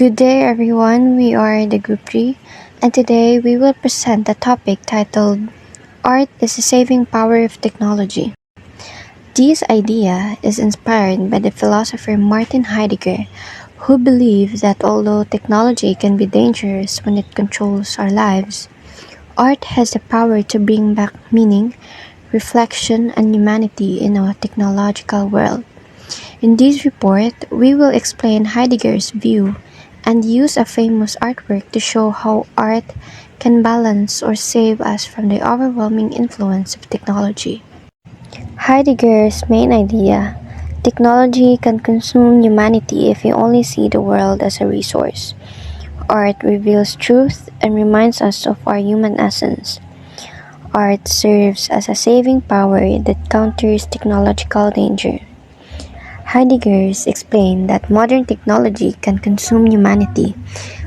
Good day, everyone. We are the Group 3, and today we will present a topic titled Art is the Saving Power of Technology. This idea is inspired by the philosopher Martin Heidegger, who believed that although technology can be dangerous when it controls our lives, art has the power to bring back meaning, reflection, and humanity in a technological world. In this report, we will explain Heidegger's view and use a famous artwork to show how art can balance or save us from the overwhelming influence of technology. Heidegger's main idea: technology can consume humanity if we only see the world as a resource. Art reveals truth and reminds us of our human essence. Art serves as a saving power that counters technological danger. Heidegger explained that modern technology can consume humanity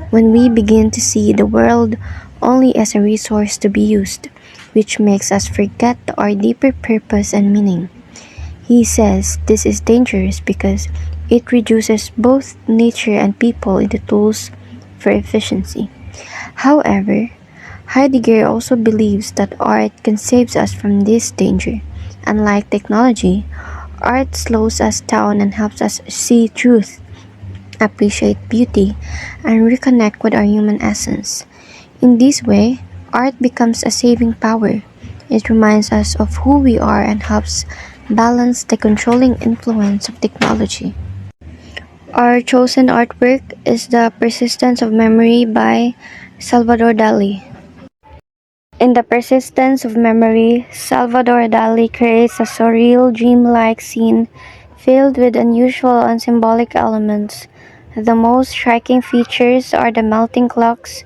when we begin to see the world only as a resource to be used, which makes us forget our deeper purpose and meaning. He says this is dangerous because it reduces both nature and people into tools for efficiency. However, Heidegger also believes that art can save us from this danger. Unlike technology, art slows us down and helps us see truth, appreciate beauty, and reconnect with our human essence. In this way, art becomes a saving power. It reminds us of who we are and helps balance the controlling influence of technology. Our chosen artwork is The Persistence of Memory by Salvador Dalì. In The Persistence of Memory, Salvador Dalì creates a surreal, dreamlike scene filled with unusual and symbolic elements. The most striking features are the melting clocks,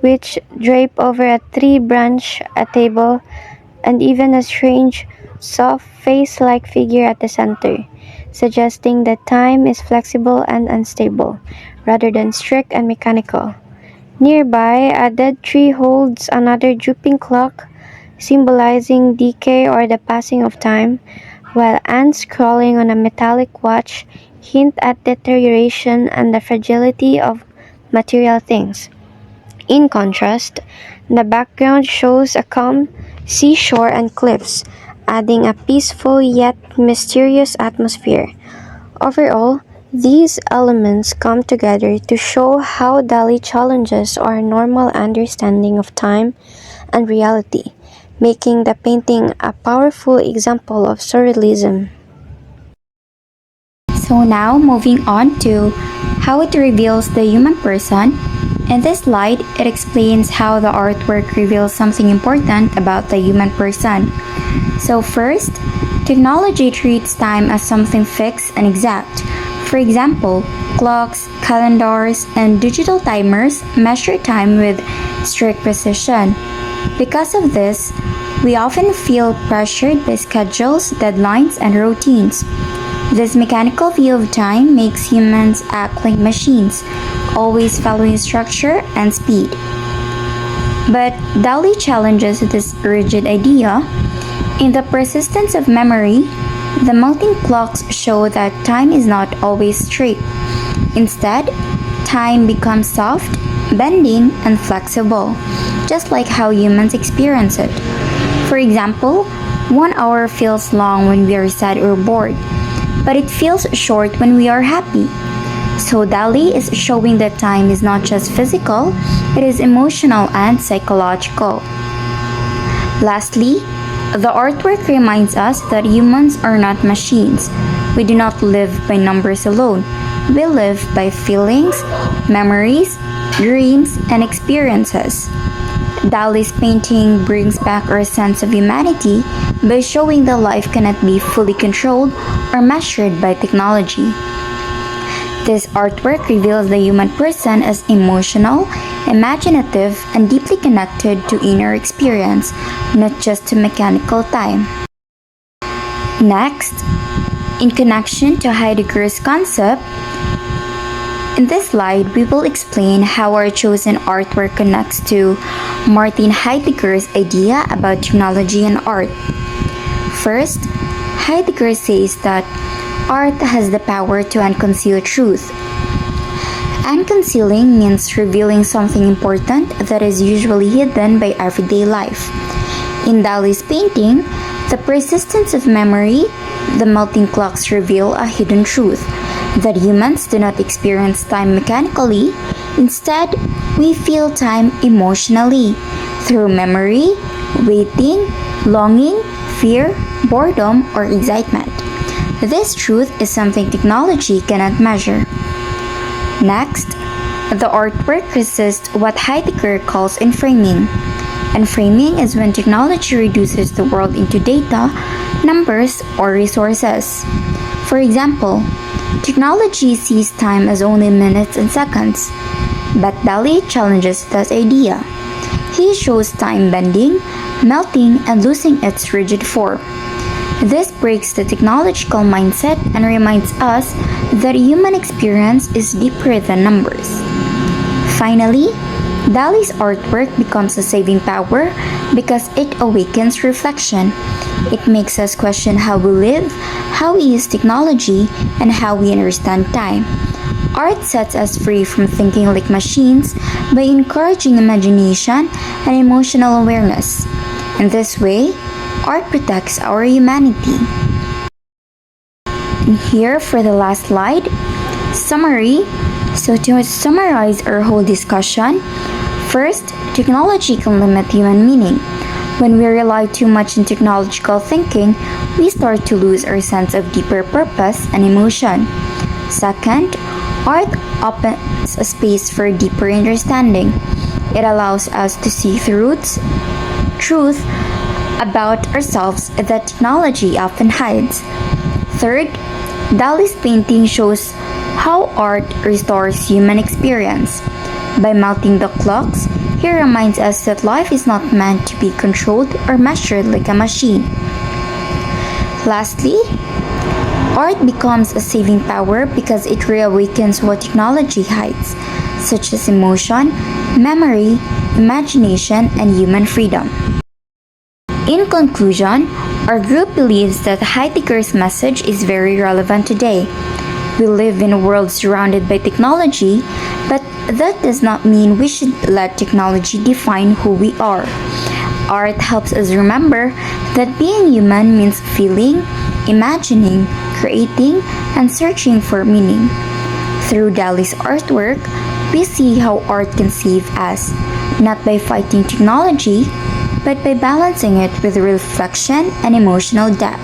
which drape over a tree branch, a table, and even a strange, soft face-like figure at the center, suggesting that time is flexible and unstable, rather than strict and mechanical. Nearby, a dead tree holds another drooping clock, symbolizing decay or the passing of time, while ants crawling on a metallic watch hint at deterioration and the fragility of material things. In contrast, the background shows a calm seashore and cliffs, adding a peaceful yet mysterious atmosphere. Overall, these elements come together to show how Dalí challenges our normal understanding of time and reality, making the painting a powerful example of surrealism. So now moving on to how it reveals the human person. In this slide, it explains how the artwork reveals something important about the human person. So first, technology treats time as something fixed and exact. For example, clocks, calendars, and digital timers measure time with strict precision. Because of this, we often feel pressured by schedules, deadlines, and routines. This mechanical view of time makes humans act like machines, always following structure and speed. But Dalí challenges this rigid idea. In The Persistence of Memory, the melting clocks show that time is not always straight. Instead, time becomes soft, bending, and flexible, just like how humans experience it. For example, 1 hour feels long when we are sad or bored, but it feels short when we are happy. So Dalí is showing that time is not just physical, it is emotional and psychological. Lastly, the artwork reminds us that humans are not machines. We do not live by numbers alone. We live by feelings, memories, dreams, and experiences. Dalí's painting brings back our sense of humanity by showing that life cannot be fully controlled or measured by technology. This artwork reveals the human person as emotional, imaginative, and deeply connected to inner experience, not just to mechanical time. Next, in connection to Heidegger's concept, in this slide, we will explain how our chosen artwork connects to Martin Heidegger's idea about technology and art. First, Heidegger says that art has the power to unconceal truth. And concealing means revealing something important that is usually hidden by everyday life. In Dalí's painting, the persistence of memory, the melting clocks reveal a hidden truth that humans do not experience time mechanically. Instead, we feel time emotionally through memory, waiting, longing, fear, boredom, or excitement. This truth is something technology cannot measure. Next, the artwork resists what Heidegger calls enframing. Enframing is when technology reduces the world into data, numbers, or resources. For example, technology sees time as only minutes and seconds, but Dalí challenges that idea. He shows time bending, melting, and losing its rigid form. This breaks the technological mindset and reminds us that human experience is deeper than numbers. Finally, Dalí's artwork becomes a saving power because it awakens reflection. It makes us question how we live, how we use technology, and how we understand time. Art sets us free from thinking like machines by encouraging imagination and emotional awareness. In this way, art protects our humanity. And here for the last slide, summary. So to summarize our whole discussion, first, technology can limit human meaning. When we rely too much on technological thinking, we start to lose our sense of deeper purpose and emotion. Second, art opens a space for deeper understanding. It allows us to see truth about ourselves that technology often hides. Third, Dalí's painting shows how art restores human experience. By melting the clocks, he reminds us that life is not meant to be controlled or measured like a machine. Lastly, art becomes a saving power because it reawakens what technology hides, such as emotion, memory, imagination, and human freedom. In conclusion, our group believes that Heidegger's message is very relevant today. We live in a world surrounded by technology, but that does not mean we should let technology define who we are. Art helps us remember that being human means feeling, imagining, creating, and searching for meaning. Through Dalí's artwork, we see how art can save us, not by fighting technology, but by balancing it with reflection and emotional depth.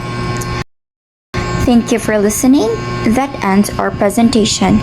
Thank you for listening. That ends our presentation.